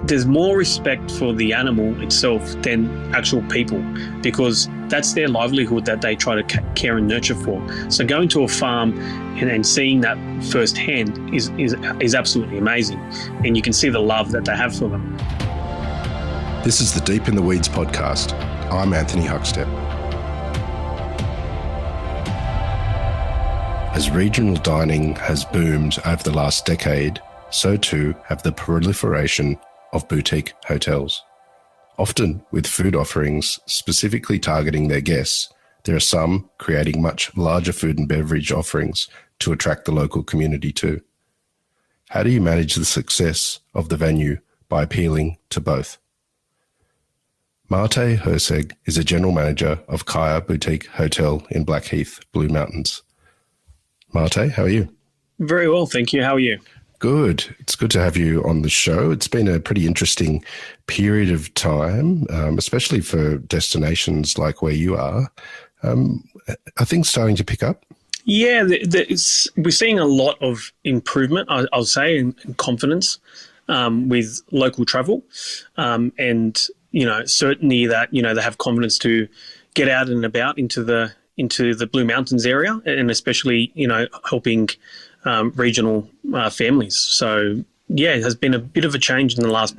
there's more respect for the animal itself than actual people, because that's their livelihood that they try to care and nurture for. So going to a farm and seeing that firsthand is absolutely amazing, and you can see the love that they have for them. This is the Deep in the Weeds podcast. I'm Anthony Huckstep. As regional dining has boomed over the last decade, so too have the proliferation of boutique hotels. Often with food offerings specifically targeting their guests, there are some creating much larger food and beverage offerings to attract the local community too. How do you manage the success of the venue by appealing to both? Mate Herceg is a general manager of Kyah Boutique Hotel in Blackheath, Blue Mountains. Mate, how are you? Very well, thank you. How are you? Good. It's good to have you on the show. It's been a pretty interesting period of time, especially for destinations like where you are. Are things starting to pick up? Yeah, we're seeing a lot of improvement, I'll say, in confidence with local travel, and certainly that they have confidence to get out and about into the Blue Mountains area, and especially helping regional families. So yeah, it has been a bit of a change in the last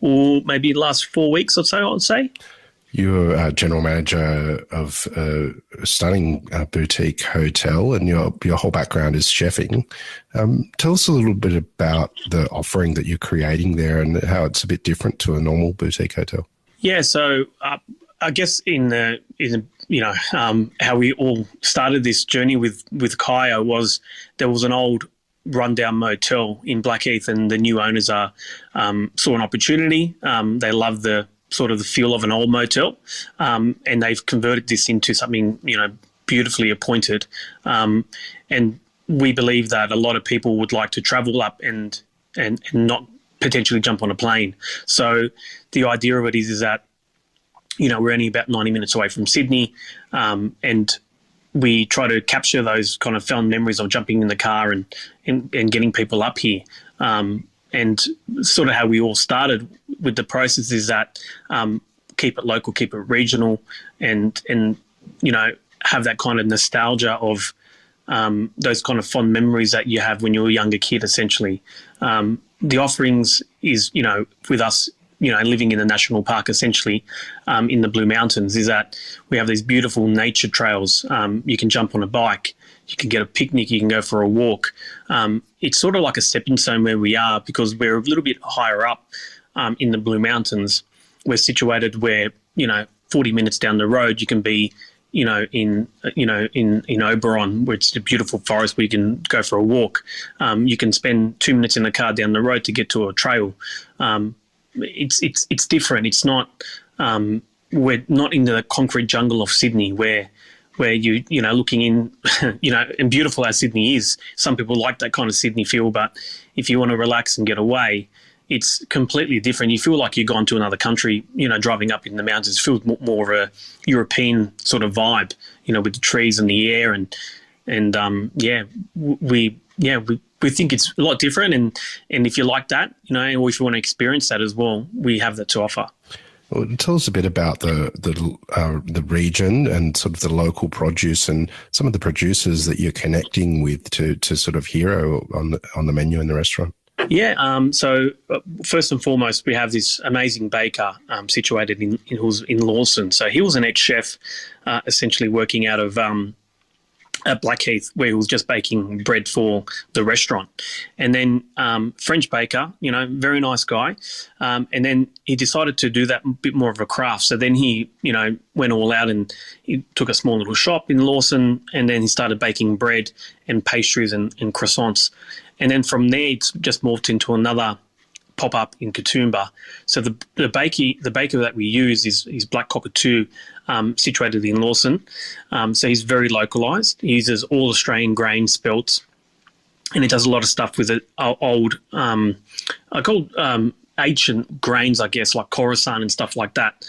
maybe last 4 weeks or so, I would say. You're a general manager of a stunning boutique hotel, and your whole background is chefing. Tell us a little bit about the offering that you're creating there and how it's a bit different to a normal boutique hotel. Yeah, so I guess how we all started this journey with Kyah was there was an old rundown motel in Blackheath, and the new owners saw an opportunity. They loved the sort of the feel of an old motel, and they've converted this into something beautifully appointed. And we believe that a lot of people would like to travel up and not potentially jump on a plane. So the idea of it is that we're only about 90 minutes away from Sydney, and we try to capture those kind of fond memories of jumping in the car and getting people up here. And sort of how we all started with the process is that keep it local, keep it regional, and have that kind of nostalgia of those kind of fond memories that you have when you were a younger kid, essentially. The offerings is, with us, living in the national park, essentially, in the Blue Mountains, is that we have these beautiful nature trails. You can jump on a bike, you can get a picnic, you can go for a walk. It's sort of like a stepping stone where we are, because we're a little bit higher up in the Blue Mountains. We're situated where, 40 minutes down the road, you can be, in Oberon, where it's a beautiful forest where you can go for a walk. You can spend 2 minutes in the car down the road to get to a trail. It's different. It's not. We're not in the concrete jungle of Sydney where you looking in, and beautiful as Sydney is. Some people like that kind of Sydney feel, but if you want to relax and get away, it's completely different. You feel like you've gone to another country. Driving up in the mountains feels more of a European sort of vibe. With the trees and the air and we think it's a lot different, and if you like that, or if you want to experience that as well, we have that to offer. Well, tell us a bit about the region and sort of the local produce and some of the producers that you're connecting with to sort of hero on the menu in the restaurant. Yeah. So first and foremost, we have this amazing baker situated in Lawson. So he was an ex-chef, essentially working out of at Blackheath, where he was just baking bread for the restaurant. And then French baker, very nice guy. And then he decided to do that a bit more of a craft. So then he, went all out and he took a small little shop in Lawson, and then he started baking bread and pastries and croissants. And then from there, it's just morphed into another pop-up in Katoomba. So the baker that we use is Black Cockatoo, situated in Lawson. So he's very localised. He uses all Australian grain spelts, and he does a lot of stuff with old, ancient grains, I guess, like Coruscant and stuff like that.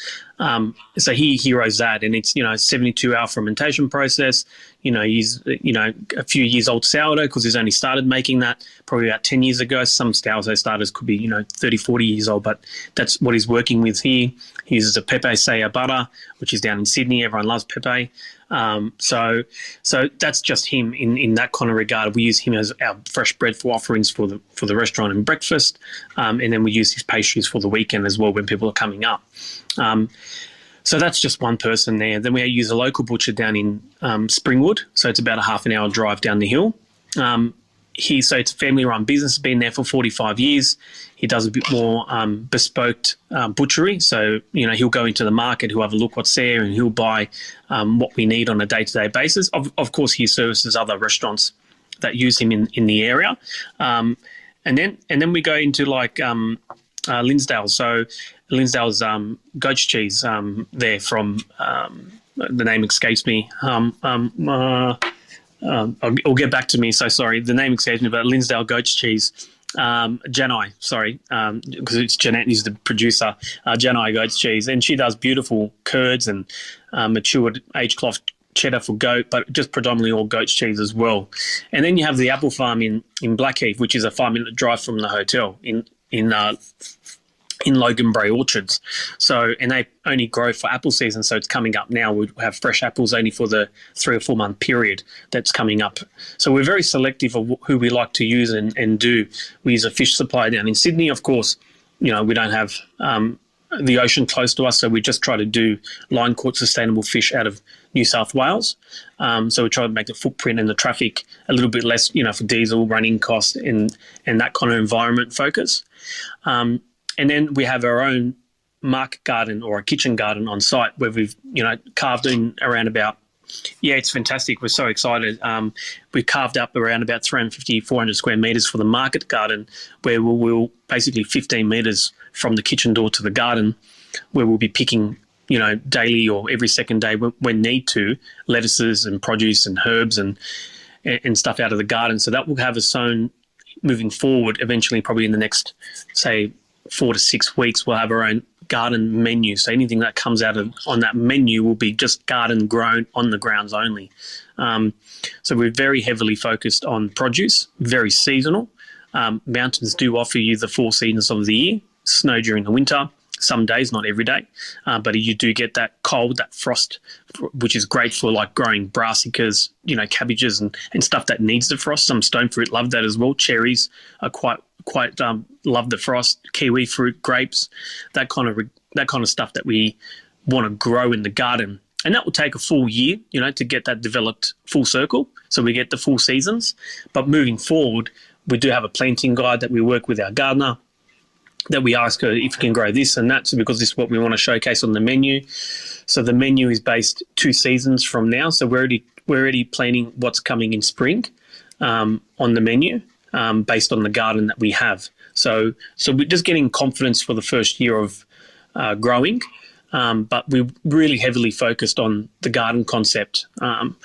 So he heroes that, and it's 72-hour fermentation process. He's a few years old sourdough because he's only started making that probably about 10 years ago. Some sourdough starters could be 30, 40 years old, but that's what he's working with here. He uses a Pepe Saya butter, which is down in Sydney. Everyone loves Pepe. So that's just him in that kind of regard. We use him as our fresh bread for offerings for the restaurant and breakfast, and then we use his pastries for the weekend as well when people are coming up. So that's just one person there. Then we use a local butcher down in Springwood, so it's about a half an hour drive down the hill. So it's a family-run business, been there for 45 years. He does a bit more bespoke butchery. So, he'll go into the market, he'll have a look what's there, and he'll buy what we need on a day-to-day basis. Of course, he services other restaurants that use him in the area. And then we go into Linsdale. So Linsdale's goat's cheese there from the name escapes me. I'll get back to me. So sorry, the name escapes me, but Linsdale goat's cheese. Janai, sorry, because it's Jeanette who's the producer. Janai goat's cheese, and she does beautiful curds and matured aged cloth cheddar for goat, but just predominantly all goat's cheese as well. And then you have the apple farm in Blackheath, which is a 5-minute drive from the hotel in Logan Bray Orchards. So, and they only grow for apple season, so it's coming up now. We have fresh apples only for the 3 or 4 month period that's coming up. So we're very selective of who we like to use and do. We use a fish supplier down in Sydney. Of course, we don't have the ocean close to us, so we just try to do line-caught sustainable fish out of New South Wales. So we try to make the footprint and the traffic a little bit less, for diesel, running cost and that kind of environment focus. And then we have our own market garden or a kitchen garden on site where we've, carved in around about, it's fantastic. We're so excited. We carved up around about 350, 400 square metres for the market garden where we'll basically 15 metres from the kitchen door to the garden where we'll be picking, daily or every second day when need to, lettuces and produce and herbs and stuff out of the garden. So that will have us sown moving forward eventually probably in the next, say, 4 to 6 weeks, we'll have our own garden menu. So anything that comes out on that menu will be just garden grown on the grounds only. So we're very heavily focused on produce, very seasonal. Mountains do offer you the 4 seasons of the year, snow during the winter, some days, not every day, but you do get that cold, that frost, which is great for growing brassicas, cabbages and stuff that needs the frost. Some stone fruit love that as well. Cherries are quite love the frost. Kiwi fruit, grapes, that kind of stuff that we want to grow in the garden, and that will take a full year, to get that developed full circle. So we get the full seasons. But moving forward, we do have a planting guide that we work with our gardener, that we ask her if you can grow this and that, so because this is what we want to showcase on the menu. So the menu is based 2 seasons from now. So we're already planning what's coming in spring on the menu. Based on the garden that we have. So we're just getting confidence for the first year of growing, but we're really heavily focused on the garden concept. And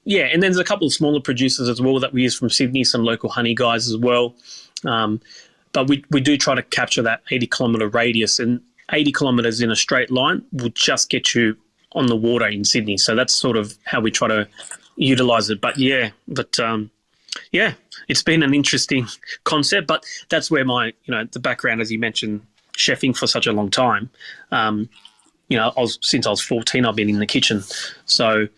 there's a couple of smaller producers as well that we use from Sydney, some local honey guys as well. But we do try to capture that 80-kilometre radius, and 80 kilometres in a straight line will just get you on the water in Sydney. So that's sort of how we try to utilise it. It's been an interesting concept, but that's where my, the background, as you mentioned, chefing for such a long time. Since I was 14, I've been in the kitchen. So,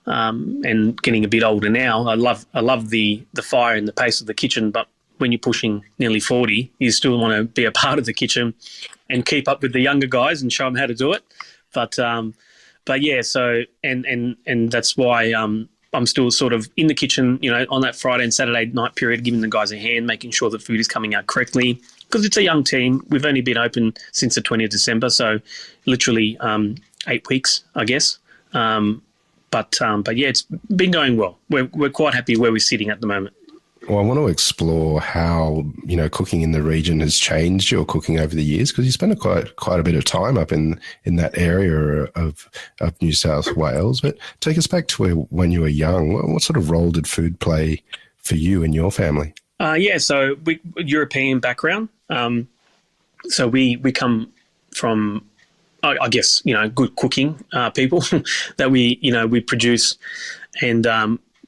and getting a bit older now, I love the fire and the pace of the kitchen. But when you're pushing nearly 40, you still want to be a part of the kitchen and keep up with the younger guys and show them how to do it. But yeah, so and that's why I'm still sort of in the kitchen, on that Friday and Saturday night period, giving the guys a hand, making sure the food is coming out correctly. Because it's a young team. We've only been open since the 20th of December, so literally 8 weeks, I guess. But yeah, it's been going well. We're quite happy where we're sitting at the moment. Well, I want to explore how, cooking in the region has changed your cooking over the years, because you spent quite a bit of time up in that area of New South Wales. But take us back to when you were young. What sort of role did food play for you and your family? So European background. So we come from I guess, good cooking people that we produce. And,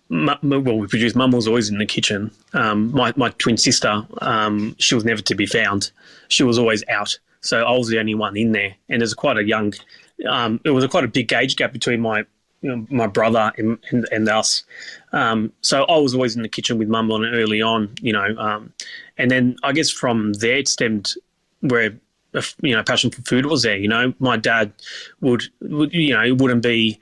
we produce. Mum was always in the kitchen. My twin sister, she was never to be found. She was always out. So I was the only one in there. And there's quite a big age gap between my brother and us. So I was always in the kitchen with Mum early on, and then I guess from there it stemmed where, passion for food was there. My dad it wouldn't be,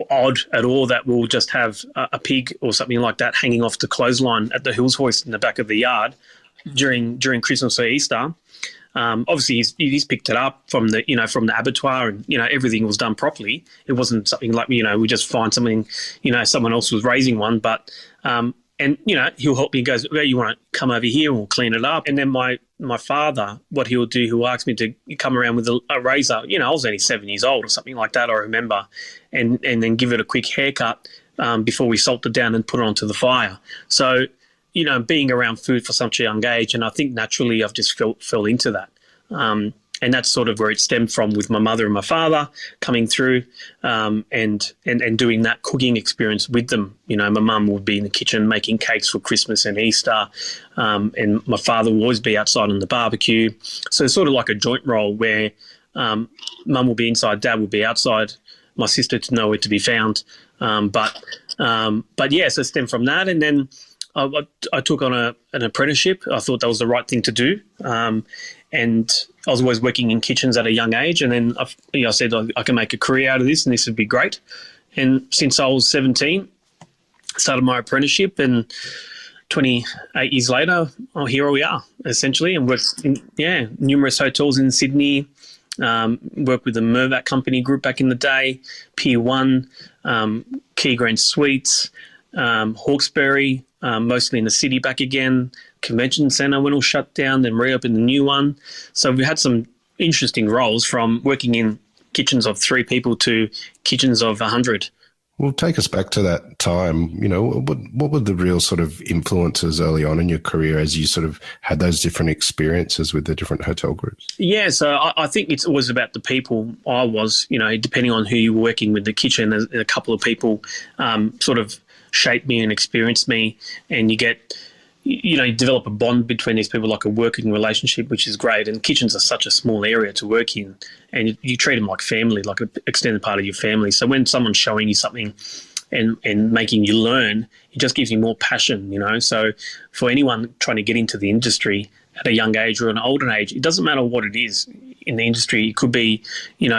odd at all that we'll just have a pig or something like that hanging off the clothesline at the hills hoist in the back of the yard during Christmas or Easter. Obviously, he's picked it up from the abattoir, and everything was done properly. It wasn't something like we just find something, someone else was raising one, but and he'll help me and goes, well, you want to come over here and we'll clean it up. And then my father, what he'll do, he'll ask me to come around with a razor. I was only 7 years old or something like that, I remember, and then give it a quick haircut before we salt it down and put it onto the fire. So, being around food for such a young age, and I think naturally I've just fell into that. And that's sort of where it stemmed from with my mother and my father coming through and doing that cooking experience with them. My mum would be in the kitchen making cakes for Christmas and Easter, and my father would always be outside on the barbecue. So it's sort of like a joint role where mum will be inside, dad will be outside, my sister to nowhere to be found. But yeah, so it stemmed from that. And then I took on an apprenticeship. I thought that was the right thing to do. And I was always working in kitchens at a young age. And then I said I can make a career out of this and this would be great. And since I was 17, I started my apprenticeship, and 28 years later, here we are, essentially, and worked in numerous hotels in Sydney, worked with the Mervac Company Group back in the day, Pier 1, Key Grand Suites, Hawkesbury, mostly in the city back again, Convention Centre when it was shut down, then reopened the new one. So we had some interesting roles, from working in kitchens of 3 people to kitchens of 100. Well, take us back to that time. What were the real sort of influences early on in your career as you sort of had those different experiences with the different hotel groups? Yeah, so I think it's always about the people. I was, depending on who you were working with, the kitchen, a couple of people sort of shaped me and experienced me, and you get, you develop a bond between these people, like a working relationship, which is great. And kitchens are such a small area to work in, and you treat them like family, like an extended part of your family. So when someone's showing you something and making you learn, it just gives you more passion, So for anyone trying to get into the industry at a young age or an older age, it doesn't matter what it is in the industry. It could be,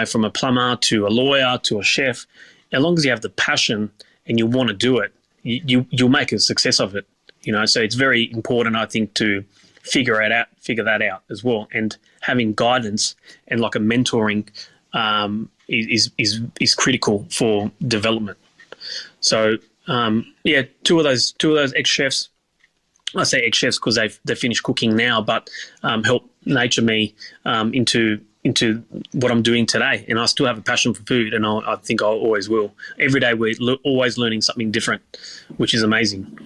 from a plumber to a lawyer to a chef. As long as you have the passion and you want to do it, you'll make a success of it. So it's very important, I think, to figure that out as well. And having guidance and like a mentoring is critical for development. So two of those ex-chefs, I say ex-chefs because they've finished cooking now, but helped nature me into what I'm doing today. And I still have a passion for food, and I think I always will. Every day we're always learning something different, which is amazing.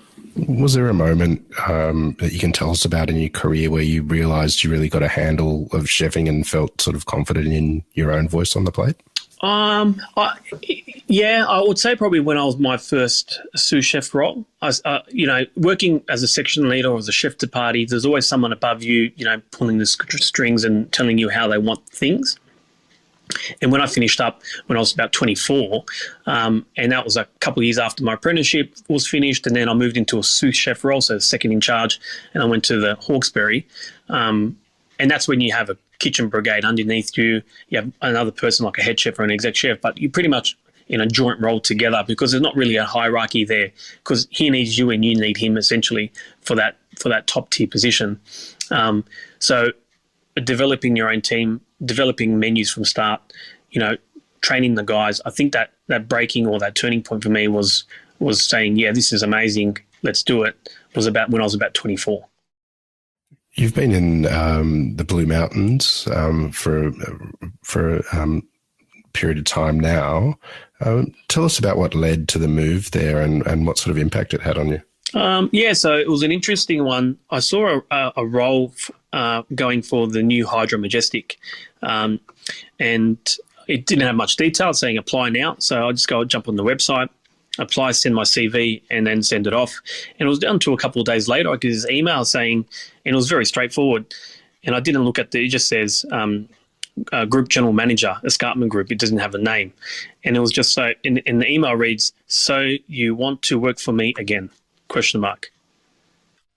Was there a moment that you can tell us about in your career where you realised you really got a handle of chefing and felt sort of confident in your own voice on the plate? I would say probably when I was my first sous chef role. Working as a section leader or as a chef de partie, there's always someone above you, pulling the strings and telling you how they want things. And when I finished up, when I was about 24, and that was a couple of years after my apprenticeship was finished, and then I moved into a sous chef role, so second in charge, and I went to the Hawkesbury. And that's when you have a kitchen brigade underneath you. You have another person like a head chef or an exec chef, but you're pretty much in a joint role together because there's not really a hierarchy there, because he needs you and you need him essentially for that top tier position. So developing your own team, developing menus from start, training the guys. I think that breaking or that turning point for me was saying, yeah, this is amazing, let's do it, was about when I was about 24. You've been in the Blue Mountains for a period of time now. Tell us about what led to the move there and what sort of impact it had on you. So it was an interesting one. I saw a role going for the new Hydro Majestic, and it didn't have much detail saying apply now. So I just jump on the website, apply, send my CV, and then send it off. And it was down to a couple of days later, I get this email saying, and it was very straightforward. And I didn't look at it just says Group General Manager, Escarpment Group. It doesn't have a name. And it was just so, in the email reads, so you want to work for me again? ? And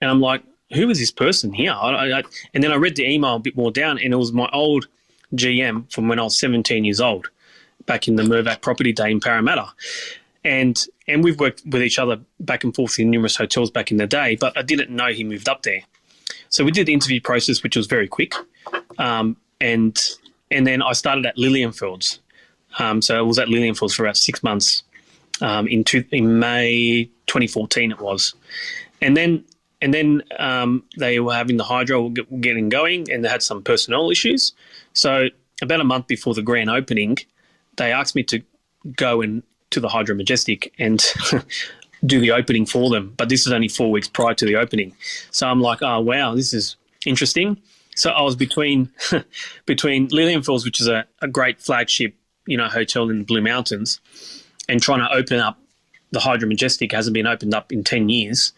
I'm like, who is this person here? And then I read the email a bit more down, and it was my old GM from when I was 17 years old, back in the Mirvac property day in Parramatta. And we've worked with each other back and forth in numerous hotels back in the day, but I didn't know he moved up there. So we did the interview process, which was very quick. And then I started at Lilienfeld's. So I was at Lilienfeld's for about 6 months in May 2014 it was. And then they were having the hydro getting going, and they had some personnel issues. So about a month before the grand opening, they asked me to go to the Hydro Majestic and do the opening for them. But this is only 4 weeks prior to the opening. So I'm like, oh, wow, this is interesting. So I was between Lilienfels, which is a great flagship, hotel in the Blue Mountains, and trying to open up the Hydro Majestic. Hasn't been opened up in 10 years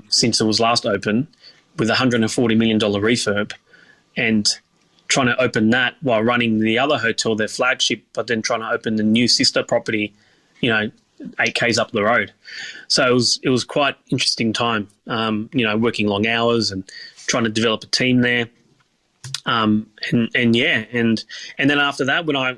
since it was last open, with a $140 million refurb, and trying to open that while running the other hotel, their flagship, but then trying to open the new sister property, 8 Ks up the road. So it was quite interesting time, working long hours and trying to develop a team there. And then after that, when I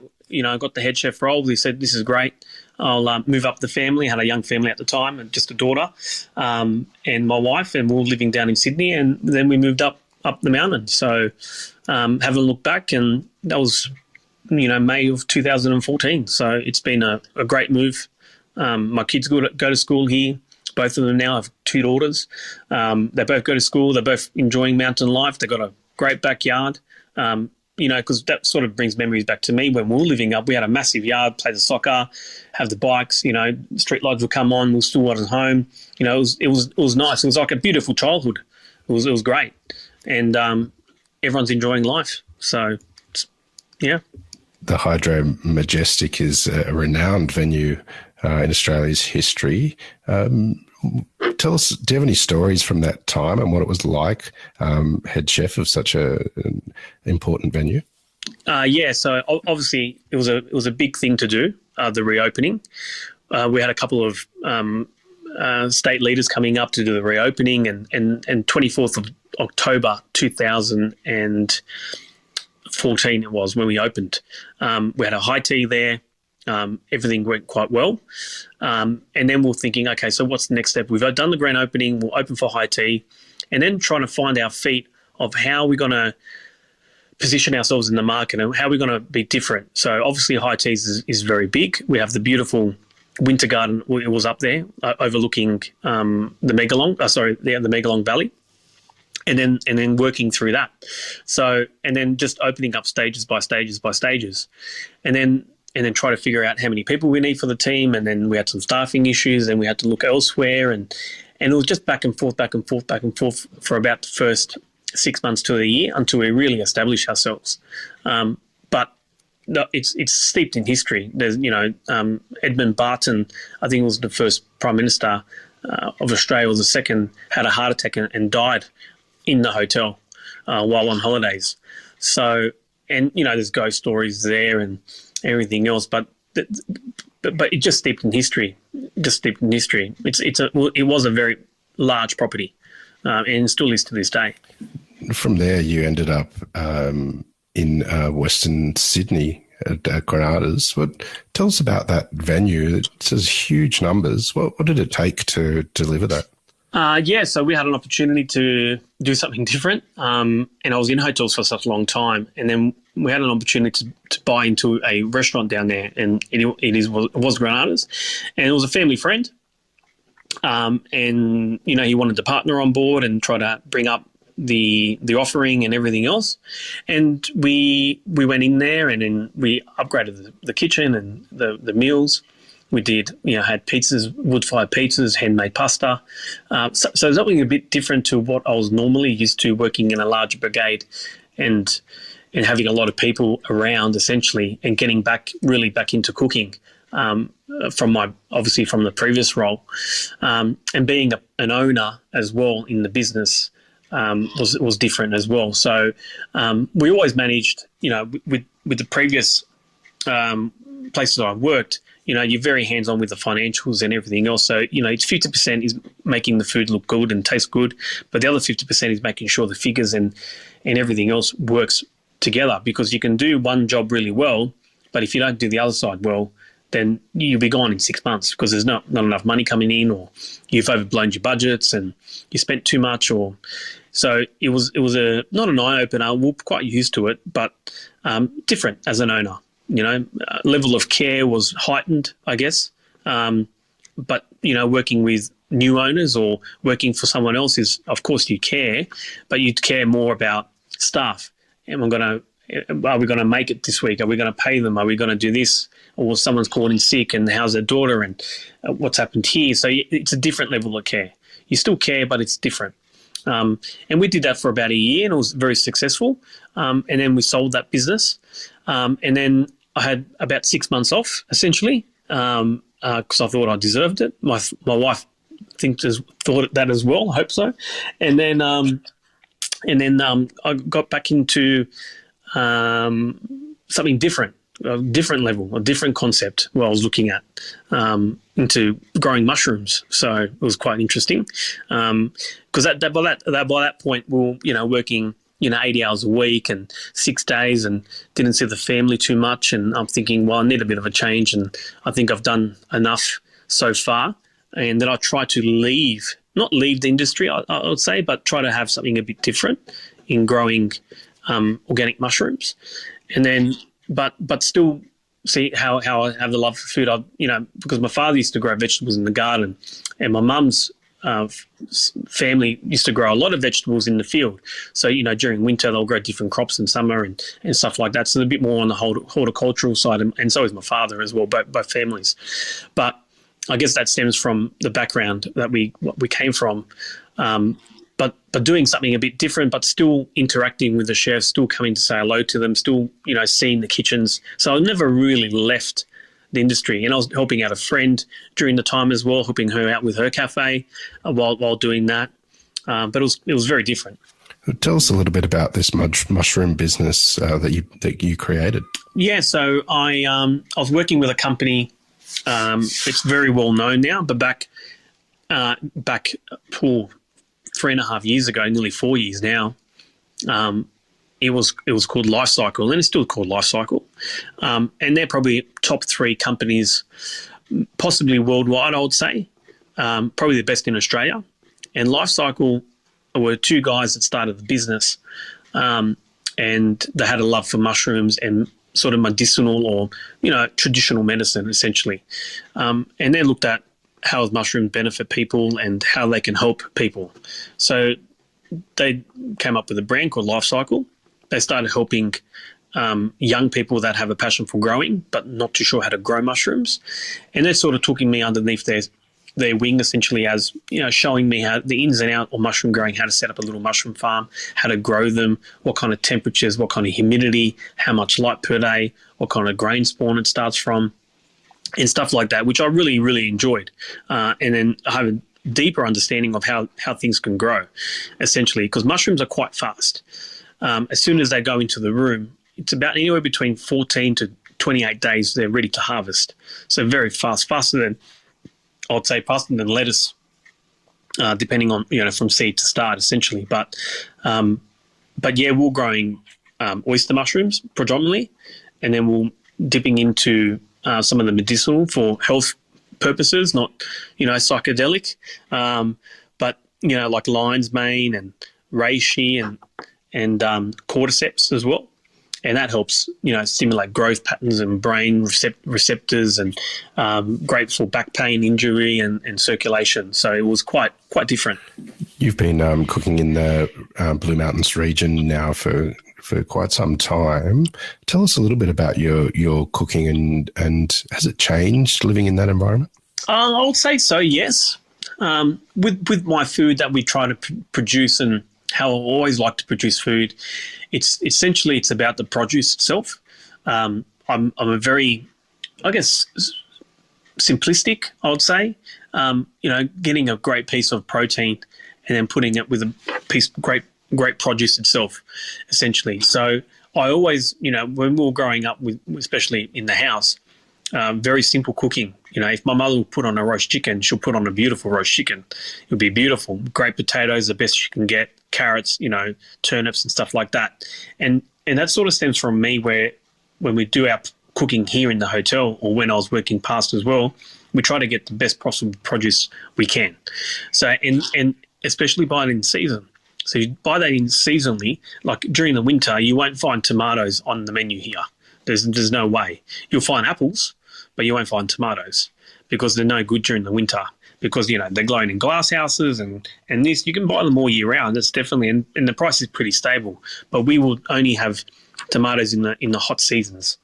got the head chef role, he said, this is great. I'll move up the family. I had a young family at the time and just a daughter and my wife, and we were living down in Sydney, and then we moved up the mountain. So haven't looked back, and that was, May of 2014. So it's been a great move. My kids go to school here. Both of them now have 2 daughters. They both go to school. They're both enjoying mountain life. They've got a great backyard, because that sort of brings memories back to me when we were living up. We had a massive yard, play the soccer, have the bikes, street lights would come on. We still wasn't home. It was nice. It was like a beautiful childhood. It was great. And everyone's enjoying life. So, yeah. The Hydro Majestic is a renowned venue in Australia's history. Tell us, do you have any stories from that time and what it was like, head chef of such an important venue? Yeah, so obviously it was a big thing to do, the reopening. We had a couple of state leaders coming up to do the reopening, and 24th of October 2014 it was when we opened. We had a high tea there. Everything went quite well. And then we're thinking, okay, so what's the next step? We've done the grand opening, we'll open for high tea, and then trying to find our feet of how we're going to position ourselves in the market and how we're going to be different. So obviously high teas is very big. We have the beautiful Winter Garden. It was up there overlooking the Megalong Valley. And then working through that. So, and then just opening up stages by stages. And then try to figure out how many people we need for the team. And then we had some staffing issues, and we had to look elsewhere. And it was just back and forth for about the first 6 months to a year until we really established ourselves. But no, it's steeped in history. There's, Edmund Barton, I think was the first Prime Minister of Australia, was the second, had a heart attack and died in the hotel while on holidays. So, and, there's ghost stories there and everything else, but it just steeped in history. It was a very large property, and still is to this day. From there, you ended up in Western Sydney at Granada's. Tell us about that venue. It says huge numbers. What did it take to deliver that? So we had an opportunity to do something different, and I was in hotels for such a long time, and then we had an opportunity to buy into a restaurant down there, and it was Granada's, and it was a family friend, and he wanted to partner on board and try to bring up the offering and everything else, and we went in there, and then we upgraded the kitchen and the meals. We did, had pizzas, wood-fired pizzas, handmade pasta. So something a bit different to what I was normally used to, working in a large brigade and having a lot of people around, essentially, and getting back into cooking from the previous role, and being an owner as well in the business was different as well. So we always managed, with the previous places I've worked, you're very hands-on with the financials and everything else. So, it's 50% is making the food look good and taste good, but the other 50% is making sure the figures and everything else works together, because you can do one job really well, but if you don't do the other side well, then you'll be gone in 6 months because there's not enough money coming in, or you've overblown your budgets and you spent too much. So it was not an eye-opener. We're quite used to it, but different as an owner. Level of care was heightened, I guess. But, working with new owners or working for someone else is, of course, you care, but you care more about staff. Are we going to make it this week? Are we going to pay them? Are we going to do this? Or someone's called in sick, and how's their daughter, and what's happened here? So it's a different level of care. You still care, but it's different. And we did that for about a year, and it was very successful. And then we sold that business. And then I had about 6 months off, essentially, because I thought I deserved it. My wife thought that as well. I hope so. And then I got back into something different, a different level, a different concept. What I was looking at into growing mushrooms. So it was quite interesting because by that point we were working 80 hours a week and 6 days, and didn't see the family too much. And I'm thinking, well, I need a bit of a change, and I think I've done enough so far. And then I try to not leave the industry, I would say, but try to have something a bit different in growing organic mushrooms. And then, but still see how I have the love for food. Because my father used to grow vegetables in the garden, and my mum's family used to grow a lot of vegetables in the field. So, during winter they'll grow different crops in summer and stuff like that. So they're a bit more on the horticultural side, and so is my father as well, both families. But I guess that stems from the background that we came from. But doing something a bit different, but still interacting with the chefs, still coming to say hello to them, still, seeing the kitchens. So I never really left the industry, and I was helping out a friend during the time as well, helping her out with her cafe while doing that. But it was very different. Tell us a little bit about this mushroom business that you created. Yeah, so I was working with a company. It's very well known now, but back 3.5 years ago, nearly 4 years now, it was called Life Cycle, and it's still called Life Cycle. And they're probably top 3 companies, possibly worldwide, I would say, probably the best in Australia. And Life Cycle were 2 guys that started the business, and they had a love for mushrooms and sort of medicinal or, traditional medicine, essentially. And they looked at how mushrooms benefit people and how they can help people. So they came up with a brand called Life Cycle. They started helping young people that have a passion for growing but not too sure how to grow mushrooms. And they sort of took me underneath their wing, essentially, as, showing me how the ins and outs of mushroom growing, how to set up a little mushroom farm, how to grow them, what kind of temperatures, what kind of humidity, how much light per day, what kind of grain spawn it starts from, and stuff like that, which I really, really enjoyed. And then I have a deeper understanding of how things can grow, essentially, because mushrooms are quite fast. As soon as they go into the room, it's about anywhere between 14 to 28 days they're ready to harvest. So very fast, faster than lettuce, depending on, from seed to start, essentially. But yeah, we're growing oyster mushrooms predominantly, and then we're dipping into some of the medicinal for health purposes, not, psychedelic, but, like lion's mane and reishi and cordyceps as well. And that helps, stimulate growth patterns and brain receptors, and great for back pain, injury and circulation. So it was quite different. You've been cooking in the Blue Mountains region now for for quite some time. Tell us a little bit about your cooking and has it changed living in that environment? I would say so, yes. With my food that we try to produce and how I always like to produce food, it's essentially about the produce itself. I'm a very, I guess, simplistic, I would say. Getting a great piece of protein and then putting it with a piece of great produce itself, essentially. So I always, when we were growing up, especially in the house, very simple cooking. If my mother will put on a roast chicken, she'll put on a beautiful roast chicken. It'll be beautiful. Great potatoes, the best you can get, carrots, turnips and stuff like that. And that sort of stems from me where when we do our cooking here in the hotel or when I was working past as well, we try to get the best possible produce we can. So, and especially buy it in season. So you buy that in seasonally, like during the winter, you won't find tomatoes on the menu here. There's no way. You'll find apples, but you won't find tomatoes because they're no good during the winter because, they're grown in glass houses and this. You can buy them all year round. It's definitely, and the price is pretty stable, but we will only have tomatoes in the hot seasons.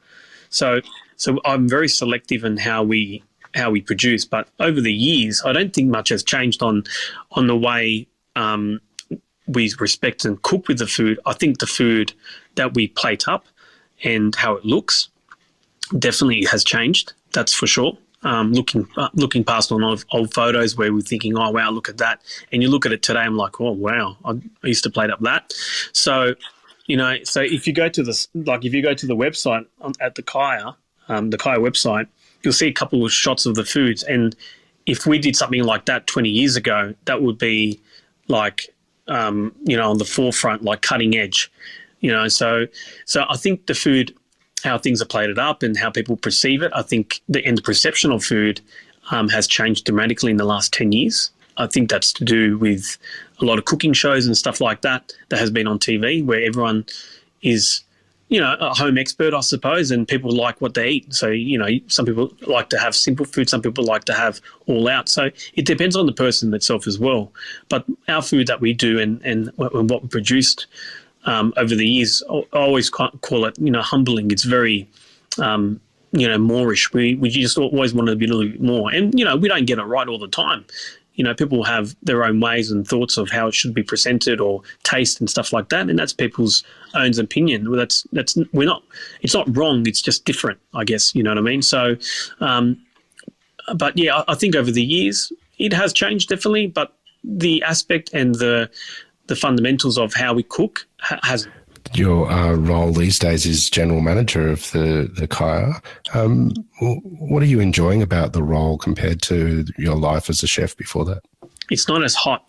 So I'm very selective in how we produce, but over the years, I don't think much has changed on the way we respect and cook with the food. I think the food that we plate up and how it looks definitely has changed. That's for sure. Looking past on old photos where we're thinking, oh wow, look at that, and you look at it today, I'm like, oh wow, I used to plate up that. So if you go to the website at the Kyah website, you'll see a couple of shots of the foods. And if we did something like that 20 years ago, that would be like, on the forefront, like cutting edge, So I think the food, how things are plated up and how people perceive it, I think the perception of food has changed dramatically in the last 10 years. I think that's to do with a lot of cooking shows and stuff like that has been on TV where everyone is, a home expert, I suppose, and people like what they eat. So, some people like to have simple food, some people like to have all out. So it depends on the person itself as well. But our food that we do and what we produced over the years, I always call it, humbling. It's very, moreish. We just always want to be a little bit more. And, we don't get it right all the time. People have their own ways and thoughts of how it should be presented or taste and stuff like that, and that's people's own opinion. Well, it's not wrong. It's just different, I guess. You know what I mean? So, but yeah, I think over the years it has changed definitely, but the aspect and the fundamentals of how we cook hasn't. Your role these days is general manager of the Kyah. What are you enjoying about the role compared to your life as a chef before that? It's not as hot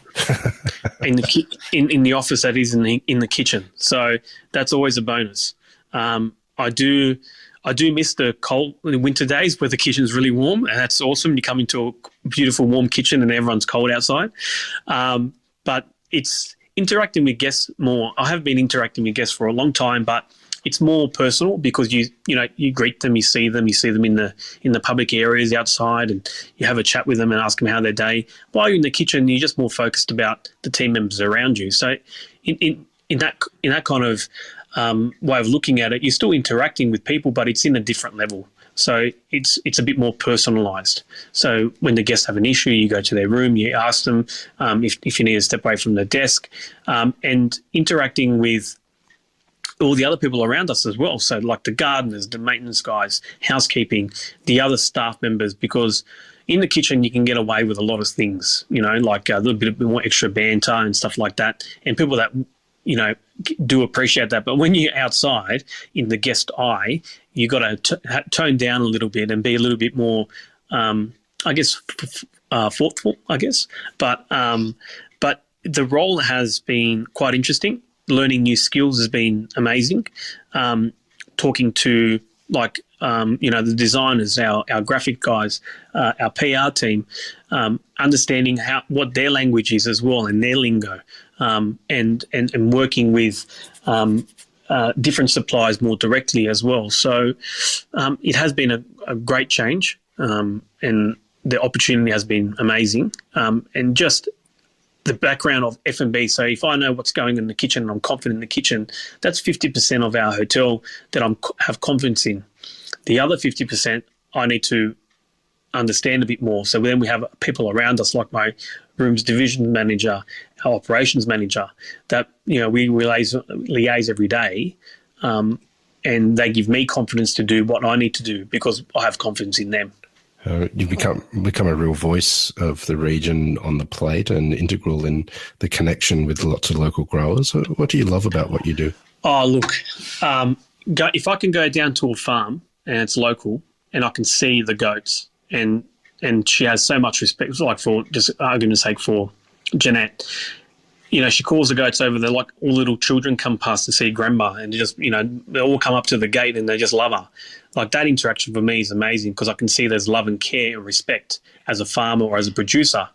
in the office that is in the kitchen, so that's always a bonus. I do miss the cold winter days where the kitchen's really warm, and that's awesome. You come into a beautiful warm kitchen and everyone's cold outside, but it's interacting with guests more. I have been interacting with guests for a long time, but it's more personal because you greet them, you see them in the public areas outside, and you have a chat with them and ask them how their day. While you're in the kitchen, you're just more focused about the team members around you. So in that kind of way of looking at it, you're still interacting with people, but it's in a different level. So it's a bit more personalised. So when the guests have an issue, you go to their room, you ask them if you need to step away from the desk, and interacting with all the other people around us as well. So like the gardeners, the maintenance guys, housekeeping, the other staff members, because in the kitchen you can get away with a lot of things, like a little bit more extra banter and stuff like that. And people that do appreciate that. But when you're outside in the guest eye, you got to tone down a little bit and be a little bit more, thoughtful, I guess. But the role has been quite interesting. Learning new skills has been amazing. Talking to the designers, our graphic guys, our PR team, understanding what their language is as well and their lingo, and working with different suppliers more directly as well. So it has been a great change, and the opportunity has been amazing. And just the background of F&B. So if I know what's going in the kitchen and I'm confident in the kitchen, that's 50% of our hotel that I have confidence in. The other 50%, I need to understand a bit more. So then we have people around us, like my rooms division manager, our operations manager, that we liaise every day, and they give me confidence to do what I need to do because I have confidence in them. You've become a real voice of the region on the plate and integral in the connection with lots of local growers. What do you love about what you do? Oh, look, if I can go down to a farm and it's local and I can see the goats, and she has so much respect, like for just argument's sake for Jeanette, she calls the goats over there like all little children come past to see grandma, and just, they all come up to the gate and they just love her. Like, that interaction for me is amazing because I can see there's love and care and respect as a farmer or as a producer.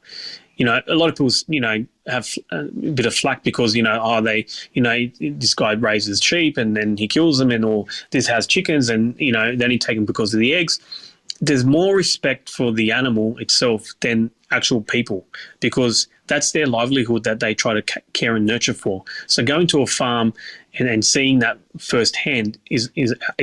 A lot of people, have a bit of flack because, this guy raises sheep and then he kills them, or this has chickens and, then he take them because of the eggs. There's more respect for the animal itself than actual people, because that's their livelihood that they try to care and nurture for. So going to a farm and seeing that firsthand is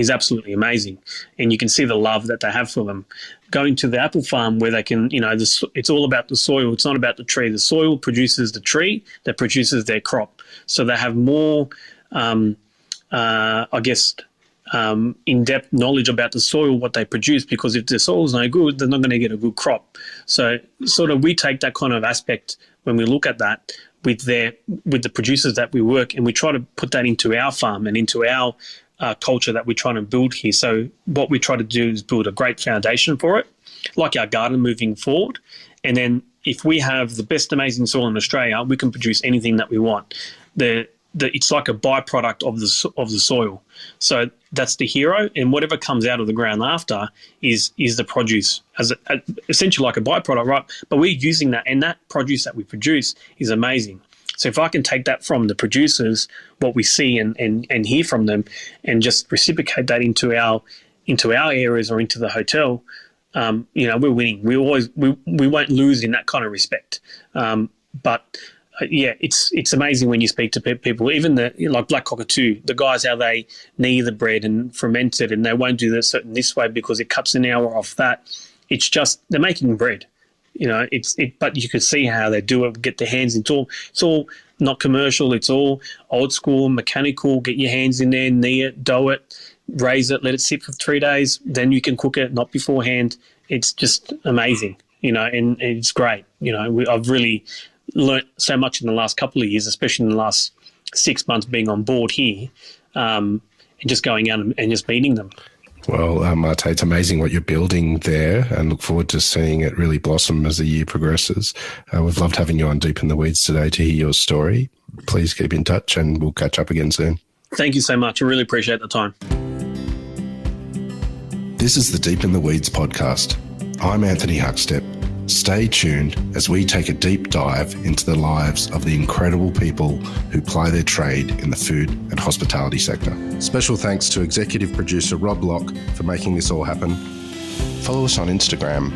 absolutely amazing, and you can see the love that they have for them. Going to the apple farm where they can, it's all about the soil. It's not about the tree. The soil produces the tree that produces their crop. So they have more, in-depth knowledge about the soil, what they produce, because if the soil's no good, they're not going to get a good crop. So sort of we take that kind of aspect when we look at that with the producers that we work, and we try to put that into our farm and into our culture that we're trying to build here. So what we try to do is build a great foundation for it, like our garden moving forward. And then if we have the best amazing soil in Australia, we can produce anything that we want. It's like a byproduct of the soil. So that's the hero, and whatever comes out of the ground after is the produce, as essentially like a byproduct, right? But we're using that, and that produce that we produce is amazing. So if I can take that from the producers, what we see and hear from them, and just reciprocate that into our areas or into the hotel, we're winning. We won't lose in that kind of respect. It's amazing when you speak to people, even like Black Cockatoo, the guys, how they knead the bread and ferment it, and they won't do this way because it cuts an hour off that. It's just they're making bread, but you can see how they do it, get their hands into it. It's all not commercial. It's all old school, mechanical. Get your hands in there, knead it, dough it, raise it, let it sit for 3 days. Then you can cook it, not beforehand. It's just amazing, and it's great. I've really learnt so much in the last couple of years, especially in the last 6 months being on board here, and just going out and just meeting them. Well, Mate, it's amazing what you're building there, and look forward to seeing it really blossom as the year progresses. We've loved having you on Deep in the Weeds today to hear your story. Please keep in touch and we'll catch up again soon. Thank you so much. I really appreciate the time. This is the Deep in the Weeds podcast. I'm Anthony Huckstep. Stay tuned as we take a deep dive into the lives of the incredible people who ply their trade in the food and hospitality sector. Special thanks to executive producer Rob Locke for making this all happen. Follow us on Instagram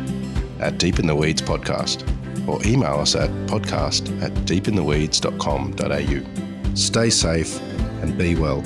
at Deep in the Weeds Podcast, or email us at podcast@deepintheweeds.com.au. Stay safe and be well.